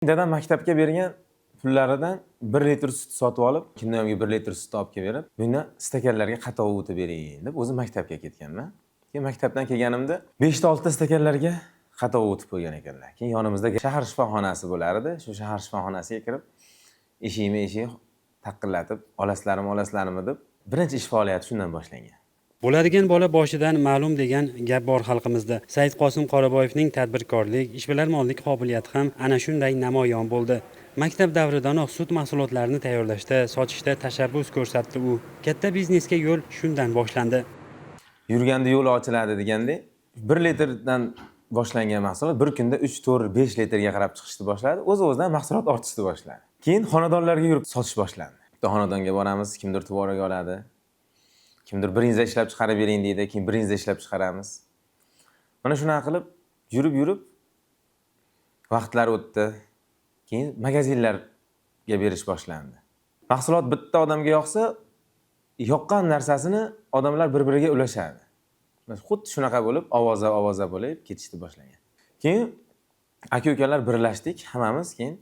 Dadam maktabga bergan pullaridan 1 litr sut sotib olib, kimyomga 1 litr sut olib kelib berib, "Buni stakanlarga qatov o'tib bering" deb o'zim maktabga ketganman. Keyin maktabdan kelganimda 5 ta 6 ta stakanlarga qatov o'tib qo'ygan ekanlar. Keyin yonimizda shahar shifoxonasi bo'lar edi. Shu shahar shifoxonasiga kirib, eshik taqillatib, olasizlarmi deb birinchi ish faoliyati shundan boshlangan. Bo'ladigan bola boshidan ma'lum degan gap bor xalqimizda. Saidqosim Qoraboyevning tadbirkorlik, ishbilarmonlik qobiliyati ham ana shunday namoyon bo'ldi. Maktab davridanoq sut mahsulotlarini tayyorlashda, sotishda tashabbus ko'rsatdi u. Katta biznesga yo'l shundan boshlandi. Yurganda yo'l ochiladi degandek, 1 litrdan boshlangan mahsulot bir kunda 3, 4, 5 litrga qarab chiqishni boshladi. O'z-o'zidan mahsulot ortishni boshladi. Keyin xonadonlarga yurib sotish boshlandi. Bitta xonadonga boramiz, kimdir tuvoriga oladi. Kimdir biringiz ishlab chiqarib bering deydi, keyin biringiz ishlab chiqaramiz. Mana shunaqa qilib yurib vaqtlar o'tdi. Keyin magazinlarga berish boshlandi. Mahsulot bitta odamga yoqsa, yoqqan narsasini odamlar bir-biriga ulashadi. Xuddi shunaqa bo'lib, ovoza bo'lib ketishni boshlagan. Keyin aka-ukalar birlashdik, hammamiz keyin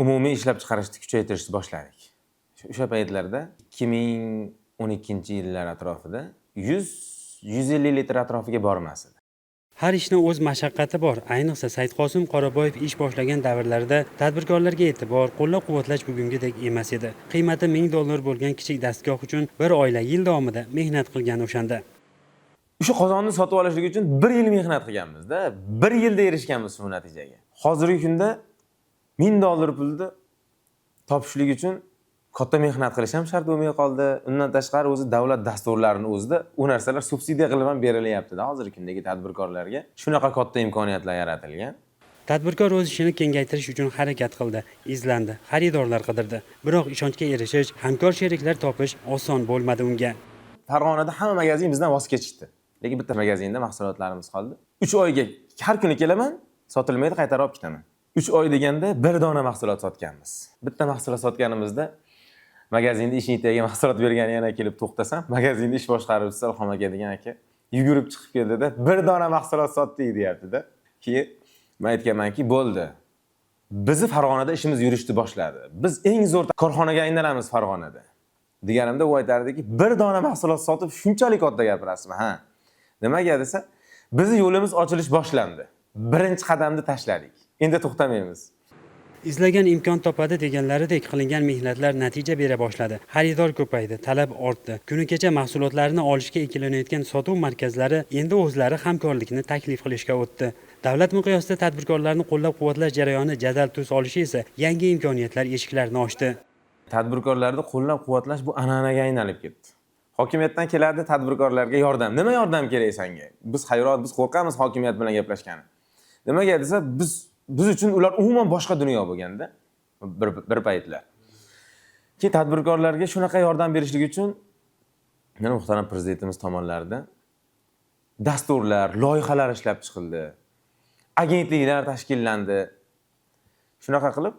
umumiy ishlab chiqarishni kuchaytirishni boshladik. O'sha paytlarda 2012-yillar atrofida 100-150 litr atrofiga bormas edi. Har ishning o'z mashaqqati bor. Ayniqsa Saidqosim Qoraboyev ish boshlagan davrlarda tadbirkorlarga e'tibor, qo'llab-quvvatlash bugungidek emas edi. Qiymati $1000 bo'lgan kichik dastgoh uchun bir oila yil davomida mehnat qilgan o'shanda. O'sha qozonni sotib olishlik uchun 1 yil mehnat qilganmiz-da. 1 yilda erishganmiz shu natijaga. Hozirgi kunda $1000 pulni topishlik uchun katta mehnat qilish ham shart bo'lmay qoldi. Undan tashqari o'zi davlat dasturlarining o'zida u narsalar subsidiya qilib ham berilyapti-da. Hozirgi kundagi tadbirkorlarga shunaqa katta imkoniyatlar yaratilgan. Tadbirkor o'z ishini kengaytirish uchun harakat qildi, izlandi, xaridorlar qidirdi. Biroq ishonchga erishish, hamkor sheriklar topish oson bo'lmadi unga. Farg'onada hamma magazin bizdan voz kechishdi. Lekin bitta magazinda mahsulotlarimiz qoldi. 3 oyga har kuni kelaman, sotilmaydi, qaytarib olib ketaman. 3 oy deganda bir dona mahsulot sotganmiz. Bitta mahsulot sotganimizda magazinda ishini tagiga mahsulot bergani yana kelib to'xtasam, magazinda ish boshqaruvchisi Salxon aka degan aka yugurib chiqib keldida, bir dona mahsulot sotdik deyapti-da. Keyin men aytganmanki, bo'ldi. Bizni Farg'onada ishimiz yurishni boshladi. Biz eng zo'r korxonaga aylanamiz Farg'onada. Deganimda u aytardiki, bir dona mahsulot sotib shunchalik katta gapirasizmi? Ha. Nimaga desa, bizning yo'limiz ochilish boshlandi. Birinchi qadamni tashladik. Endi to'xtamaymiz. Izlagan imkon topadi deganlaridek qilingan mehnatlar natija bera boshladi. Xaridor ko'paydi, talab ortdi. Kuni kecha mahsulotlarni olishga ikkilanayotgan sotuv markazlari endi o'zlari hamkorlikni taklif qilishga o'tdi. Davlat miqyosida tadbirkorlarni qo'llab-quvvatlash jarayoni jadal tus olishi esa yangi imkoniyatlar eshiklarini ochdi. Tadbirkorlarni qo'llab-quvvatlash bu an'anaga aylanib ketdi. Hokimiyatdan keladi tadbirkorlarga yordam. Nima yordam kerak senga? Biz hayron, biz qo'rqamiz hokimiyat bilan gaplashgani. Nimaga desa, biz uchun ular umuman boshqa dunyo bo'lganda bir paytlar. Keyin tadbirkorlarga shunaqa yordam berishlik uchun mana muhtaram prezidentimiz tomonidan dasturlar, loyihalar ishlab chiqildi. Agentliklar tashkillandi. Shunaqa qilib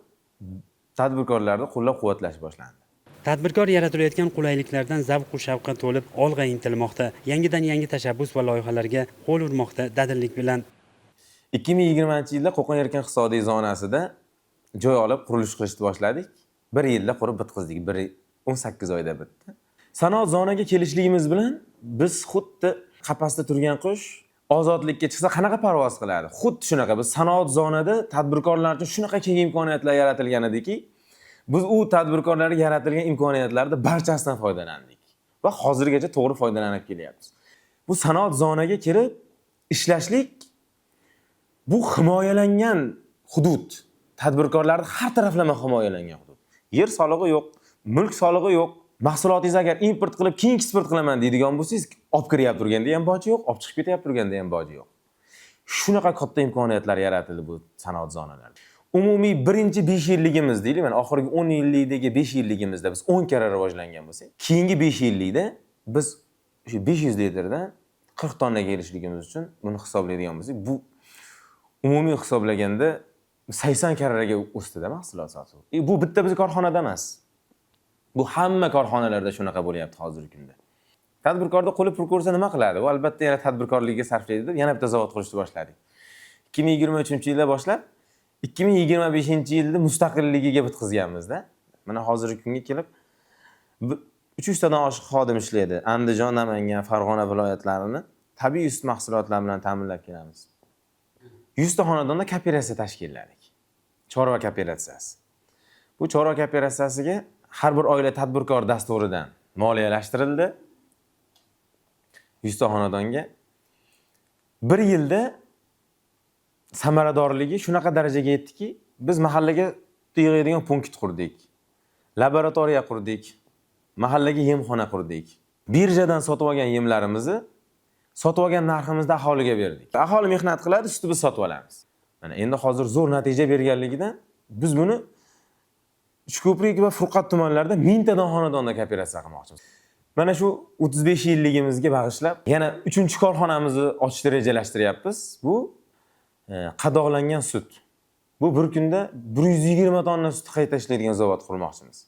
tadbirkorlarni qo'llab-quvvatlash boshlandi. Tadbirkor yaratilayotgan qulayliklardan zavq-u shavqqa to'lib olg'a intilmoqda. Yangi tashabbus va loyihalarga qo'l urmoqda dadillik bilan. 2020-yilda Qo'qon erkin iqtisodiy zonasida joy olib qurilish qilishni boshladik. 1 yilda qurib bitkizdik. 18 oyda bitdi. Sanoat zonaga kelishligimiz bilan biz xuddi qafasda turgan qush ozodlikka chiqsa qanaqa parvoz qiladi? Xuddi shunaqa biz sanoat zonada tadbirkorlar uchun shunaqa keng imkoniyatlar yaratilgan ediki, biz u tadbirkorlarga yaratilgan imkoniyatlarning barchasidan foydalandik va hozirgacha to'g'ri foydalanib kelyapmiz. Bu sanoat zonaga kirib ishlashlik bu himoyalangan hudud. Tadbirkorlarning har taraflama himoyalangan hudud. Yer solig'i yo'q, mulk solig'i yo'q. Mahsulotingizni agar import qilib, keyin eksport qilaman deydigan bo'lsangiz, olib kiryapti turganda ham boji yo'q, olib chiqib ketyapti turganda ham boji yo'q. Shunaqa katta imkoniyatlar yaratildi bu sanoat zonalarida. Umumiy birinchi 5 yilligimiz deylik, mana oxirgi 10 yillikdagi 5 yilligimizda biz 10 karra rivojlangan bo'lsak, keyingi 5 yillikda biz o'sha 500 litrdan 40 tonnaga erishligimiz uchun buni hisoblaydigan bo'lsak, bu umumiy hisoblaganda 80 karraga o'sdi-da mahsulot sotuv. Bu bitta biz korxonada emas. Bu hamma korxonalarda shunaqa bo'lyapti hozirgi kunda. Tadbirkorda qo'li pul ko'rsa nima qiladi? U albatta yana tadbirkorlikka sarflaydi deb yana bitta zavod qurishni boshladik. 2023-yilda boshlab 2025-yilda mustaqilligiga bitkazganmiz-da. Mana hozirgi kunga kelib 300 tadan oshiq xodim ishlaydi. Andijon, Namangan, Farg'ona viloyatlarini tabiiy sut mahsulotlar bilan ta'minlab kelamiz. 100 ta xonadonda kooperatsiya tashkilladik. Chorva kooperatsiyasi. Bu chorva kooperatsiyasiga har bir oila tadbirkor dasturidan moliyalashtirildi. 100 ta xonadonga bir yilda samaradorligi shunaqa darajaga yetdiki, biz mahallaga yig'adigan punkt qurdik. Laboratoriya qurdik. Mahallaga yemxona qurdik. Birjadan sotib olgan yemlarimizni sotib olgan narximizda aholiga berdik. Aholi mehnat qiladi, sutni biz sotib olamiz. Mana endi hozir zo'r natija berganligidan biz buni Uchko'prik va Furqat tumanlarida 1000 tadan xonadonda kooperatsiya qilmoqchimiz. Mana shu 35 yilligimizga bag'ishlab yana 3-korxonamizni ochishni rejalashtiryapmiz. Bu qadoqlangan sut. Bu bir kunda 120 tonna sut qayta ishlaydigan zavod qurmoqchimiz.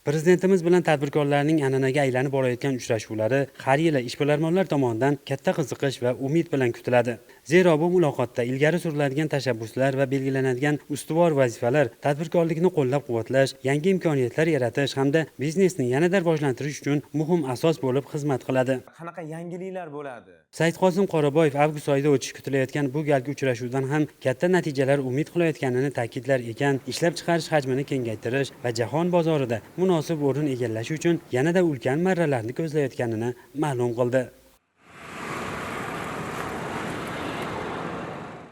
Prezidentimiz bilan tadbirkorlarning an'anaga aylanib borayotgan uchrashuvlari har yili ishbilarmonlar tomonidan katta qiziqish va umid bilan kutiladi. Zero bu muloqotda ilgari suriladigan tashabbuslar va belgilanadigan ustuvor vazifalar tadbirkorlikni qo'llab-quvvatlash, yangi imkoniyatlar yaratish hamda biznesni yanada rivojlantirish uchun muhim asos bo'lib xizmat qiladi. Qanaqa yangiliklar bo'ladi? Saidqosim Qoraboyev avgust oyida o'tishi kutilayotgan bu galgi uchrashuvdan ham katta natijalar umid qilayotganini ta'kidlar ekan, ishlab chiqarish hajmini kengaytirish va jahon bozorida munosib o'rin egallashi uchun yanada ulkan marralarni ko'zlayotganini ma'lum qildi.